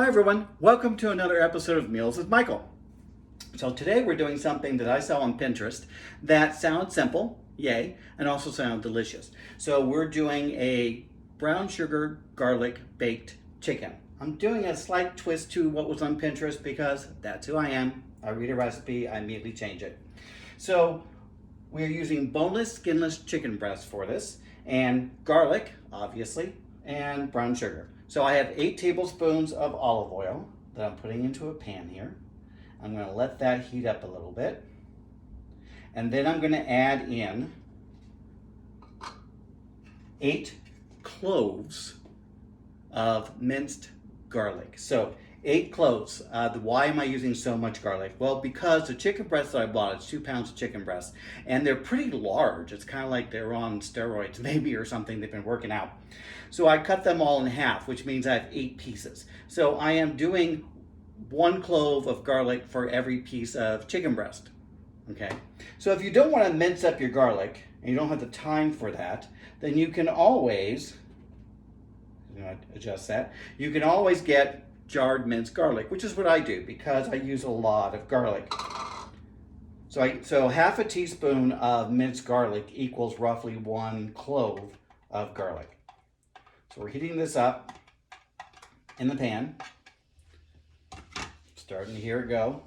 Hi everyone, welcome to another episode of Meals with Michael. So today we're doing something that I saw on Pinterest that sounds simple, yay, and also sounds delicious. So we're doing a brown sugar garlic baked chicken. I'm doing a slight twist to what was on Pinterest because that's who I am. I read a recipe, I immediately change it. So we're using boneless, skinless chicken breast for this, and garlic, obviously, and brown sugar. So I have 8 tablespoons of olive oil that I'm putting into a pan here. I'm going to let that heat up a little bit. And then I'm going to add in 8 cloves of minced garlic. So 8 cloves. Why am I using so much garlic? Well, because the chicken breast that I bought, it's 2 pounds of chicken breast, and they're pretty large. It's kind of like they're on steroids maybe or something. They've been working out. So I cut them all in half, which means I have 8 pieces. So I am doing 1 clove of garlic for every piece of chicken breast. Okay. So if you don't want to mince up your garlic and you don't have the time for that, then you can always, adjust that. You can always get jarred minced garlic, which is what I do because I use a lot of garlic. So half a teaspoon of minced garlic equals roughly 1 clove of garlic. So we're heating this up in the pan. Starting to hear it go.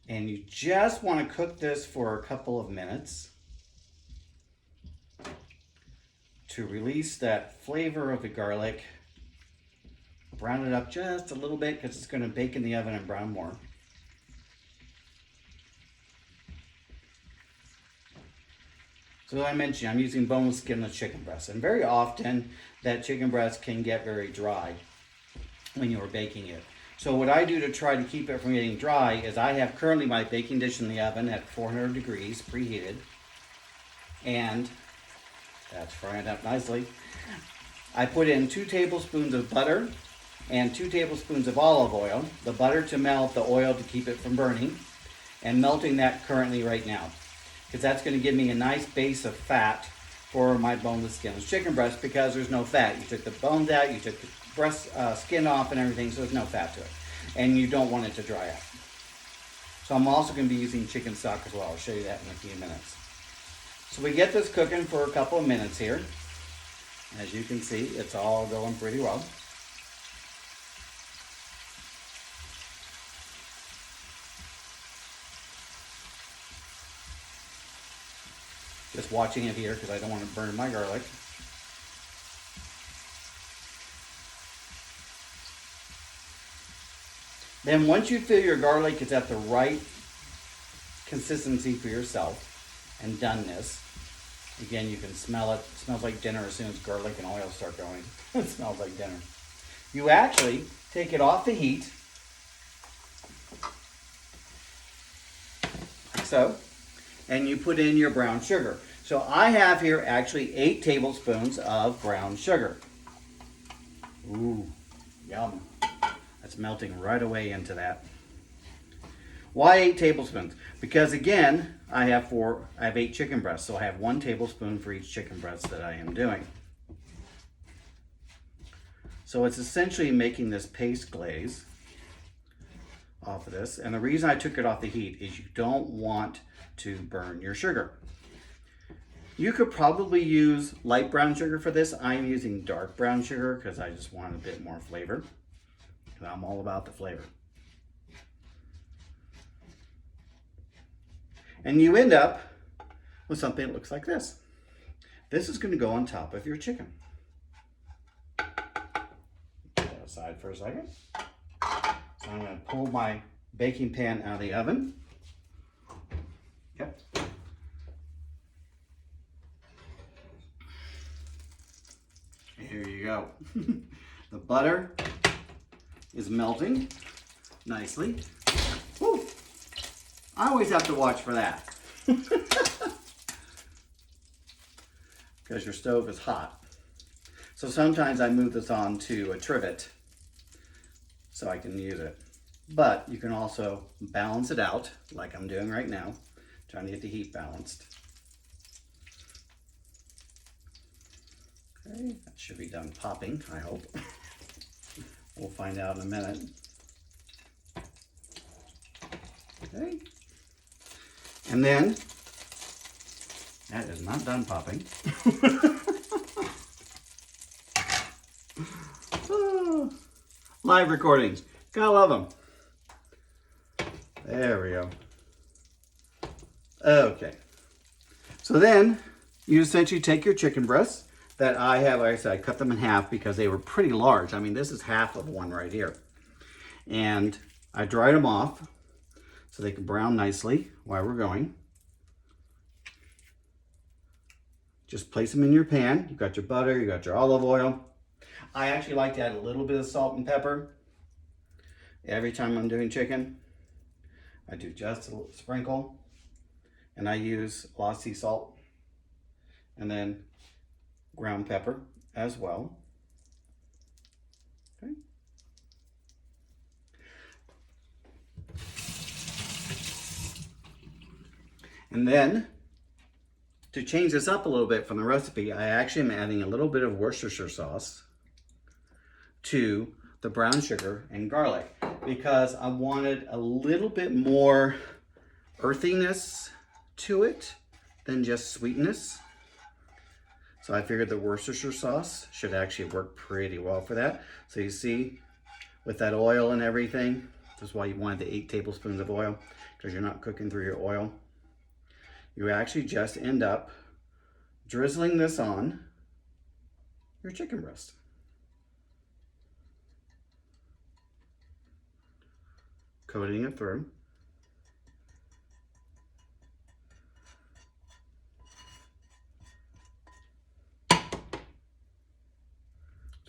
And you just want to cook this for a couple of minutes to release that flavor of the garlic. Brown it up just a little bit because it's going to bake in the oven and brown more. So I mentioned I'm using boneless, skinless chicken breast, and very often that chicken breast can get very dry when you are baking it. So what I do to try to keep it from getting dry is I have currently my baking dish in the oven at 400 degrees preheated, and that's frying up nicely. I put in 2 tablespoons of butter and 2 tablespoons of olive oil, the butter to melt, the oil to keep it from burning, and melting that currently right now, because that's going to give me a nice base of fat for my boneless, skinless chicken breast because there's no fat. You took the bones out, you took the breast skin off and everything, so there's no fat to it. And you don't want it to dry out. So I'm also going to be using chicken stock as well. I'll show you that in a few minutes. So we get this cooking for a couple of minutes here. As you can see, it's all going pretty well. Just watching it here because I don't want to burn my garlic. Then once you feel your garlic is at the right consistency for yourself and doneness, again, you can smell it. It smells like dinner as soon as garlic and oil start going. It smells like dinner. You actually take it off the heat, like so, and you put in your brown sugar. So I have here actually 8 tablespoons of brown sugar. Ooh, yum. That's melting right away into that. Why 8 tablespoons? Because again, I have 8 chicken breasts, so I have 1 tablespoon for each chicken breast that I am doing. So it's essentially making this paste glaze off of this. And the reason I took it off the heat is you don't want to burn your sugar. You could probably use light brown sugar for this. I'm using dark brown sugar because I just want a bit more flavor. I'm all about the flavor. And you end up with something that looks like this. This is going to go on top of your chicken. Put that aside for a second. So I'm going to pull my baking pan out of the oven. Yep. Here you go. The butter is melting nicely. Woo. I always have to watch for that because your stove is hot. So sometimes I move this on to a trivet so I can use it. But you can also balance it out like I'm doing right now, trying to get the heat balanced. Okay, that should be done popping, I hope. We'll find out in a minute. Okay. And then, that is not done popping. Oh, live recordings. Gotta love them. There we go. Okay. So then, you essentially take your chicken breasts that I have, like I said, I cut them in half because they were pretty large. I mean, this is half of one right here. And I dried them off so they can brown nicely while we're going. Just place them in your pan. You've got your butter, you got your olive oil. I actually like to add a little bit of salt and pepper every time I'm doing chicken. I do just a little sprinkle, and I use a lot of sea salt and then ground pepper as well. Okay. And then, to change this up a little bit from the recipe, I actually am adding a little bit of Worcestershire sauce to the brown sugar and garlic because I wanted a little bit more earthiness to it than just sweetness. So I figured the Worcestershire sauce should actually work pretty well for that. So you see, with that oil and everything, that's why you wanted the 8 tablespoons of oil, because you're not cooking through your oil. You actually just end up drizzling this on your chicken breast. Coating it through. So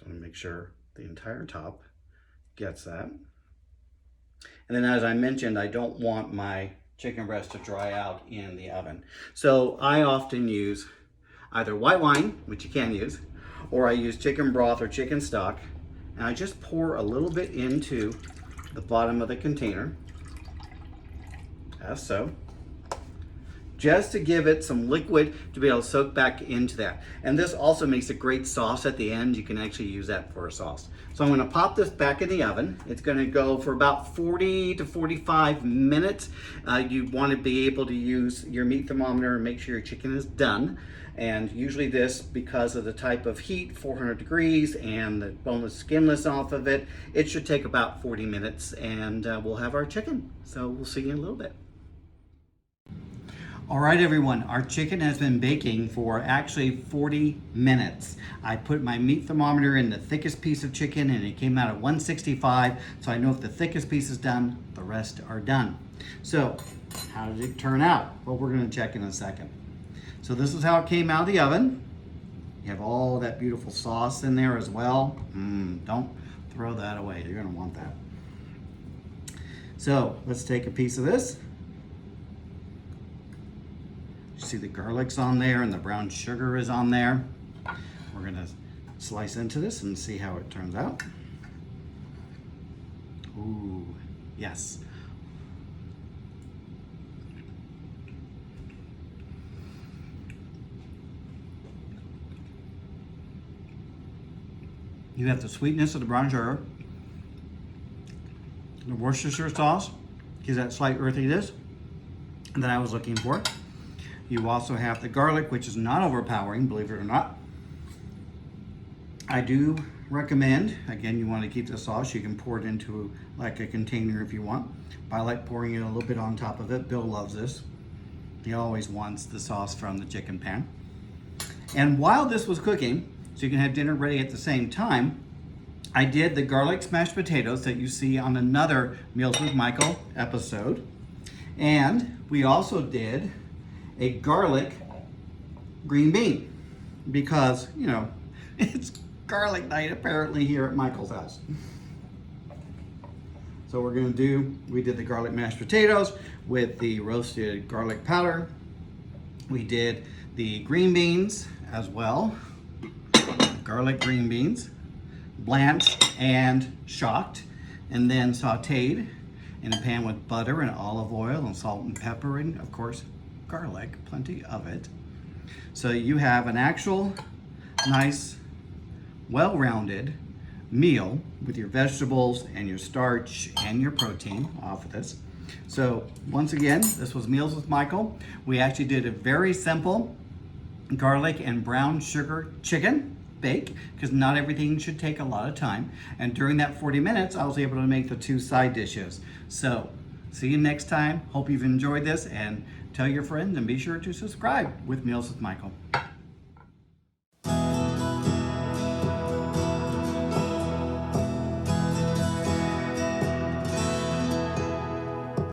I'm gonna make sure the entire top gets that. And then, as I mentioned, I don't want my chicken breast to dry out in the oven. So I often use either white wine, which you can use, or I use chicken broth or chicken stock, and I just pour a little bit into the bottom of the container, as so, just to give it some liquid to be able to soak back into that. And this also makes a great sauce at the end. You can actually use that for a sauce. So I'm gonna pop this back in the oven. It's gonna go for about 40 to 45 minutes. You wanna be able to use your meat thermometer and make sure your chicken is done. And usually this, because of the type of heat, 400 degrees, and the boneless, skinless off of it, it should take about 40 minutes and we'll have our chicken. So we'll see you in a little bit. All right, everyone, our chicken has been baking for actually 40 minutes. I put my meat thermometer in the thickest piece of chicken and it came out at 165. So I know if the thickest piece is done, the rest are done. So how did it turn out? Well, we're gonna check in a second. So this is how it came out of the oven. You have all that beautiful sauce in there as well. Don't throw that away, you're gonna want that. So let's take a piece of this. You see the garlic's on there and the brown sugar is on there. We're gonna slice into this and see how it turns out. Ooh, yes. You have the sweetness of the brown sugar. The Worcestershire sauce gives that slight earthiness that I was looking for. You also have the garlic, which is not overpowering, believe it or not. I do recommend, again, you want to keep the sauce, you can pour it into like a container if you want. But I like pouring it a little bit on top of it. Bill loves this. He always wants the sauce from the chicken pan. And while this was cooking, so you can have dinner ready at the same time, I did the garlic smashed potatoes that you see on another Meals with Michael episode. And we also did a garlic green bean because, you know, it's garlic night apparently here at Michael's house. So we did the garlic mashed potatoes with the roasted garlic powder. We did the green beans as well, garlic green beans, blanched and shocked, and then sauteed in a pan with butter and olive oil and salt and pepper and, of course, garlic, plenty of it. So you have an actual nice well-rounded meal with your vegetables and your starch and your protein off of this. So once again, this was Meals with Michael. We actually did a very simple garlic and brown sugar chicken bake, because not everything should take a lot of time. And during that 40 minutes, I was able to make the 2 side dishes. So see you next time. Hope you've enjoyed this, and tell your friends, and be sure to subscribe with Meals with Michael.